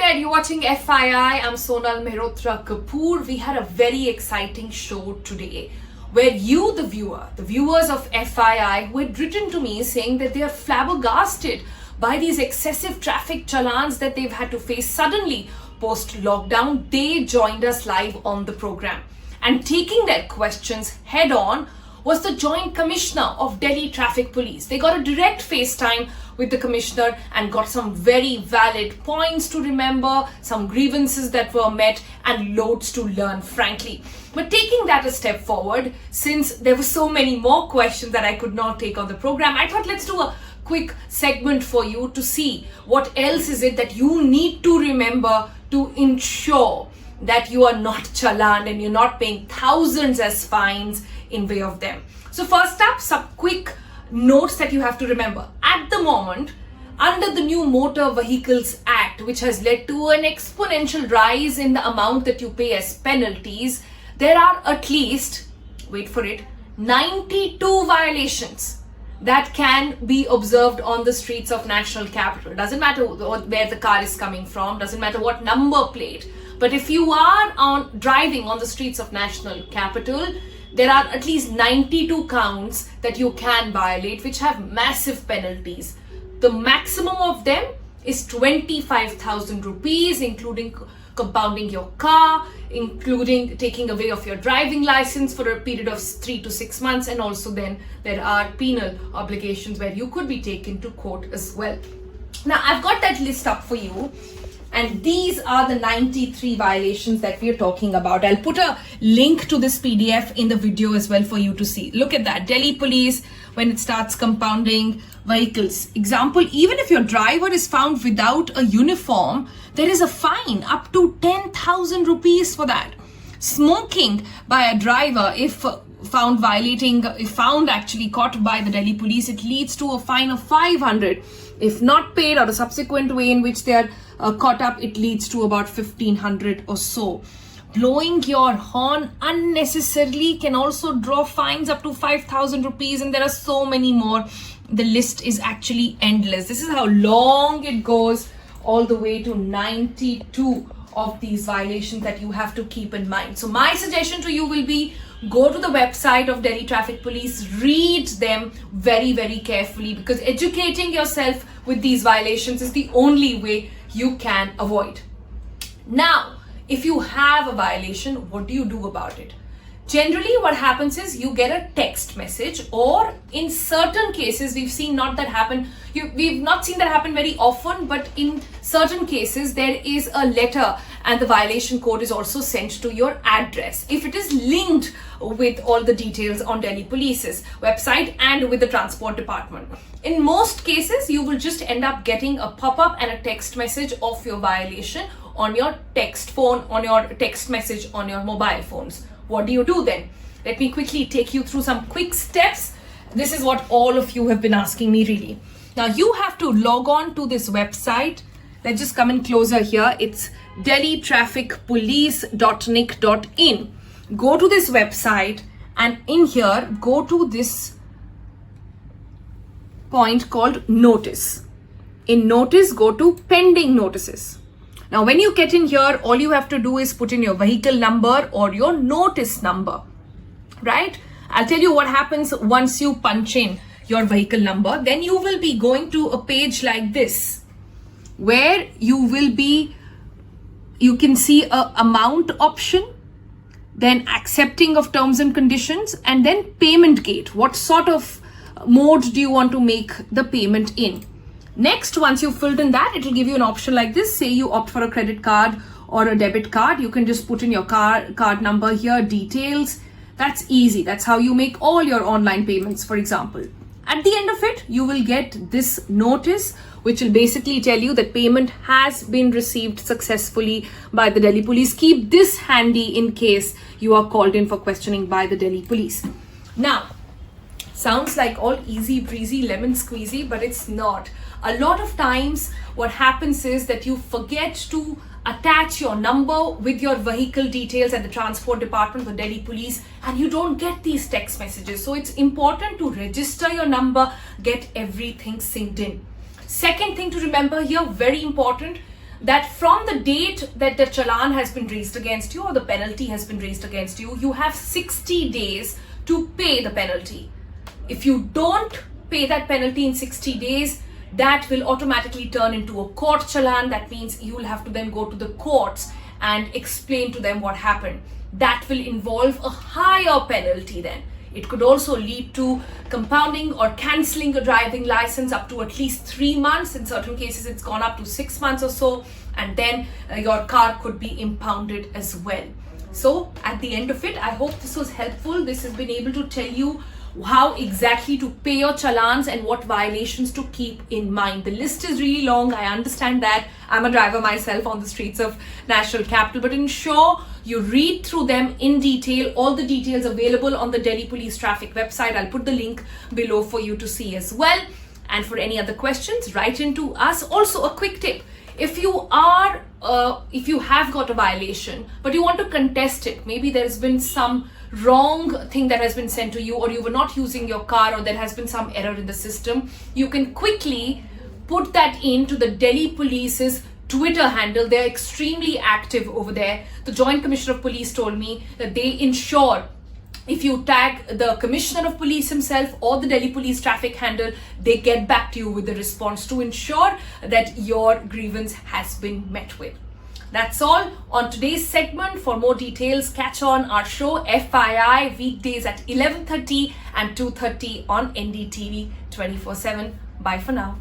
there, you're watching FYI. I'm Sonal Mehrotra Kapoor. We had a very exciting show today where you, the viewers of FYI, who had written to me saying that they are flabbergasted by these excessive traffic challans that they've had to face suddenly post-lockdown, they joined us live on the program. And taking their questions head on was the Joint Commissioner of Delhi Traffic Police. They got a direct FaceTime with the Commissioner and got some very valid points to remember, some grievances that were met, and loads to learn, frankly. But taking that a step forward, since there were so many more questions that I could not take on the program, I thought let's do a quick segment for you to see what else is it that you need to remember to ensure that you are not challaned and you're not paying thousands as fines in way of them. So first up, some quick notes that you have to remember. At the moment, under the new Motor Vehicles Act, which has led to an exponential rise in the amount that you pay as penalties, there are at least, wait for it, 92 violations that can be observed on the streets of national capital. Doesn't matter where the car is coming from, doesn't matter what number plate, but if you are driving on the streets of national capital, there are at least 92 counts that you can violate, which have massive penalties. The maximum of them is 25,000 rupees, including compounding your car, including taking away of your driving license for a period of 3 to 6 months, and also then there are penal obligations where you could be taken to court as well. Now, I've got that list up for you. And these are the 93 violations that we are talking about. I'll put a link to this PDF in the video as well for you to see. Look at that. Delhi Police, when it starts compounding vehicles. Example, even if your driver is found without a uniform, there is a fine up to 10,000 rupees for that. Smoking by a driver, if found actually caught by the Delhi Police, it leads to a fine of 500. If not paid, or a subsequent way in which they are caught up, it leads to about 1,500 or so. Blowing your horn unnecessarily can also draw fines up to 5,000 rupees, and there are so many more. The list is actually endless. This is how long it goes, all the way to 92 of these violations that you have to keep in mind. So my suggestion to you will be, go to the website of Delhi Traffic Police, read them very, very carefully, because educating yourself with these violations is the only way you can avoid. Now, if you have a violation, what do you do about it? Generally, what happens is you get a text message, or in certain cases, we've seen we've not seen that happen very often, but in certain cases, there is a letter and the violation code is also sent to your address, if it is linked with all the details on Delhi Police's website and with the transport department. In most cases, you will just end up getting a pop-up and a text message of your violation on your text message on your mobile phones. What do you do then? Let me quickly take you through some quick steps. This is what all of you have been asking me, really. Now, you have to log on to this website. Let's just come in closer here. It's delhitrafficpolice.nic.in. Go to this website, and in here, go to this point called notice. In notice, go to pending notices. Now, when you get in here, all you have to do is put in your vehicle number or your notice number, right? I'll tell you what happens once you punch in your vehicle number. Then you will be going to a page like this, where you can see a amount option, then accepting of terms and conditions, and then payment gate. What sort of mode do you want to make the payment in? Next, once you've filled in that, it will give you an option like this. Say you opt for a credit card or a debit card. You can just put in your card number here, details. That's easy. That's how you make all your online payments, for example. At the end of it, you will get this notice, which will basically tell you that payment has been received successfully by the Delhi Police. Keep this handy in case you are called in for questioning by the Delhi Police. Now, sounds like all easy breezy lemon squeezy, but it's not. A lot of times what happens is that you forget to attach your number with your vehicle details at the transport department for Delhi Police, and you don't get these text messages. So it's important to register your number, get everything synced in. Second thing to remember here, very important, that from the date that the challan has been raised against you or the penalty has been raised against you, you have 60 days to pay the penalty. If you don't pay that penalty in 60 days, that will automatically turn into a court challan. That means you will have to then go to the courts and explain to them what happened. That will involve a higher penalty then. It could also lead to compounding or cancelling a driving license up to at least 3 months. In certain cases, it's gone up to 6 months or so, and then your car could be impounded as well. So at the end of it, I hope this was helpful. This has been able to tell you how exactly to pay your challans and what violations to keep in mind. The list is really long. I understand that. I'm a driver myself on the streets of National Capital, but ensure you read through them in detail. All the details available on the Delhi Police Traffic website. I'll put the link below for you to see as well. And for any other questions, write into us. Also, a quick tip. If you have got a violation, but you want to contest it, maybe there's been some wrong thing that has been sent to you, or you were not using your car, or there has been some error in the system, you can quickly put that into the Delhi Police's Twitter handle. They're extremely active over there. The Joint Commissioner of Police told me that they ensure if you tag the Commissioner of Police himself or the Delhi Police traffic handle, they get back to you with the response to ensure that your grievance has been met with. That's all on today's segment. For more details, catch on our show FYI weekdays at 11:30 and 2:30 on NDTV 24/7. Bye for now.